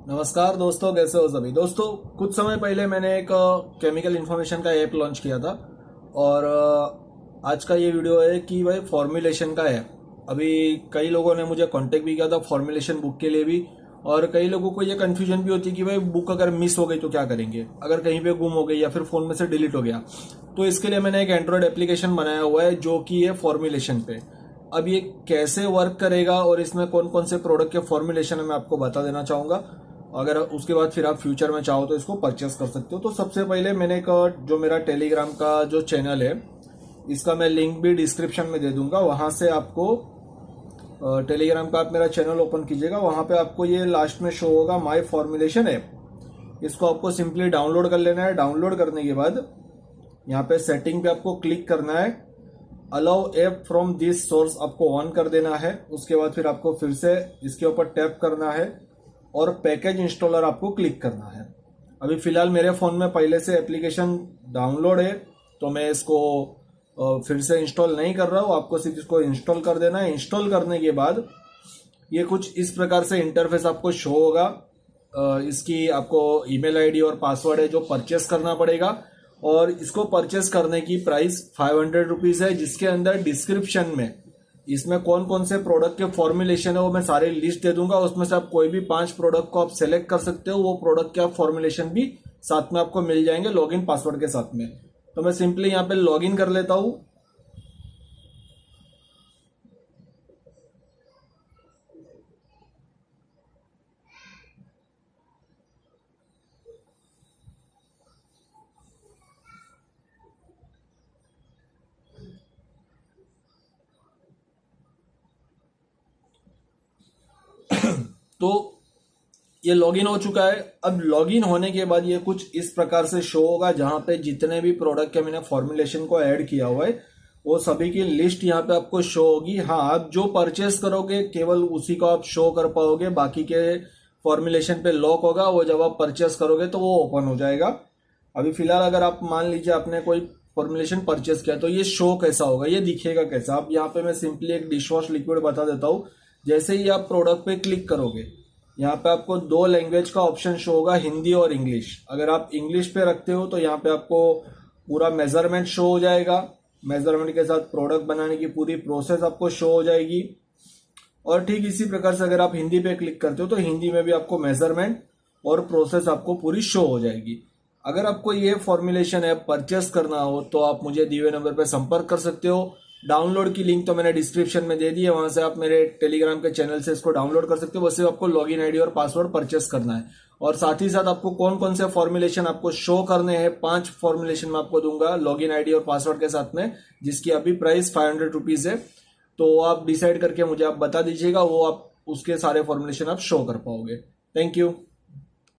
नमस्कार दोस्तों, कैसे हो सभी दोस्तों। कुछ समय पहले मैंने एक केमिकल इन्फॉर्मेशन का ऐप लॉन्च किया था और आज का ये वीडियो है कि भाई फॉर्मुलेशन का ऐप। अभी कई लोगों ने मुझे कांटेक्ट भी किया था फॉर्मुलेशन बुक के लिए भी, और कई लोगों को ये कन्फ्यूजन भी होती है कि भाई बुक अगर मिस हो गई तो क्या करेंगे, अगर कहीं पे गुम हो गई या फिर फ़ोन में से डिलीट हो गया। तो इसके लिए मैंने एक एंड्रॉयड एप्लीकेशन बनाया हुआ है जो कि है फॉर्मुलेशन पे। अब ये कैसे वर्क करेगा और इसमें कौन कौन से प्रोडक्ट के फॉर्मुलेशन है मैं आपको बता देना चाहूँगा। अगर उसके बाद फिर आप फ्यूचर में चाहो तो इसको परचेस कर सकते हो। तो सबसे पहले मैंने एक जो मेरा टेलीग्राम का जो चैनल है इसका मैं लिंक भी डिस्क्रिप्शन में दे दूंगा। वहां से आपको टेलीग्राम का आप मेरा चैनल ओपन कीजिएगा, वहां पे आपको ये लास्ट में शो होगा माय फॉर्मुलेशन ऐप। इसको आपको सिंपली डाउनलोड कर लेना है। डाउनलोड करने के बाद यहाँ पे सेटिंग पे आपको क्लिक करना है, allow app from this source आपको ऑन कर देना है। उसके बाद फिर आपको फिर से इसके ऊपर टैप करना है और पैकेज इंस्टॉलर आपको क्लिक करना है। अभी फिलहाल मेरे फ़ोन में पहले से एप्लीकेशन डाउनलोड है तो मैं इसको फिर से इंस्टॉल नहीं कर रहा हूँ। आपको सिर्फ इसको इंस्टॉल कर देना है। इंस्टॉल करने के बाद ये कुछ इस प्रकार से इंटरफेस आपको शो होगा। इसकी आपको ईमेल आईडी और पासवर्ड है जो परचेस करना पड़ेगा, और इसको परचेस करने की प्राइस 500 रुपीज़ है, जिसके अंदर डिस्क्रिप्शन में इसमें कौन कौन से प्रोडक्ट के फॉर्मुलेशन है वो मैं सारे लिस्ट दे दूंगा। उसमें से आप कोई भी 5 प्रोडक्ट को आप सेलेक्ट कर सकते हो। वो प्रोडक्ट के आप फॉर्मुलेशन भी साथ में आपको मिल जाएंगे लॉगिन पासवर्ड के साथ में। तो मैं सिंपली यहाँ पे लॉगिन कर लेता हूँ। तो ये लॉगिन हो चुका है। अब लॉगिन होने के बाद ये कुछ इस प्रकार से शो होगा, जहां पे जितने भी प्रोडक्ट के मैंने फॉर्मुलेशन को ऐड किया हुआ है वो सभी की लिस्ट यहाँ पे आपको शो होगी। हाँ, आप जो परचेस करोगे केवल उसी को आप शो कर पाओगे, बाकी के फॉर्मुलेशन पे लॉक होगा। वो जब आप परचेस करोगे तो वो ओपन हो जाएगा। अभी फिलहाल अगर आप मान लीजिए आपने कोई फॉर्मुलेशन परचेस किया तो ये शो कैसा होगा, ये दिखेगा कैसा। अब यहाँ पे मैं सिंपली एक डिश वॉश लिक्विड बता देता हूँ। जैसे ही आप प्रोडक्ट पे क्लिक करोगे यहाँ पे आपको 2 लैंग्वेज का ऑप्शन शो होगा, हिंदी और इंग्लिश। अगर आप इंग्लिश पे रखते हो तो यहाँ पे आपको पूरा मेजरमेंट शो हो जाएगा। मेजरमेंट के साथ प्रोडक्ट बनाने की पूरी प्रोसेस आपको शो हो जाएगी। और ठीक इसी प्रकार से अगर आप हिंदी पे क्लिक करते हो तो हिंदी में भी आपको मेजरमेंट और प्रोसेस आपको पूरी शो हो जाएगी। अगर आपको ये फॉर्मुलेशन ऐप परचेस करना हो तो आप मुझे दिए हुए नंबर पर संपर्क कर सकते हो। डाउनलोड की लिंक तो मैंने डिस्क्रिप्शन में दे दी है, वहां से आप मेरे टेलीग्राम के चैनल से इसको डाउनलोड कर सकते हो। बस आपको लॉगिन आईडी और पासवर्ड परचेस करना है। और साथ ही साथ आपको कौन कौन से फॉर्मुलेशन आपको शो करने हैं, 5 फॉर्मुलेशन मैं आपको दूंगा लॉगिन आईडी और पासवर्ड के साथ में, जिसकी अभी प्राइस 500 रुपीज़ है। तो आप डिसाइड करके मुझे आप बता दीजिएगा, वो आप उसके सारे फॉर्मुलेशन आप शो कर पाओगे। Thank you.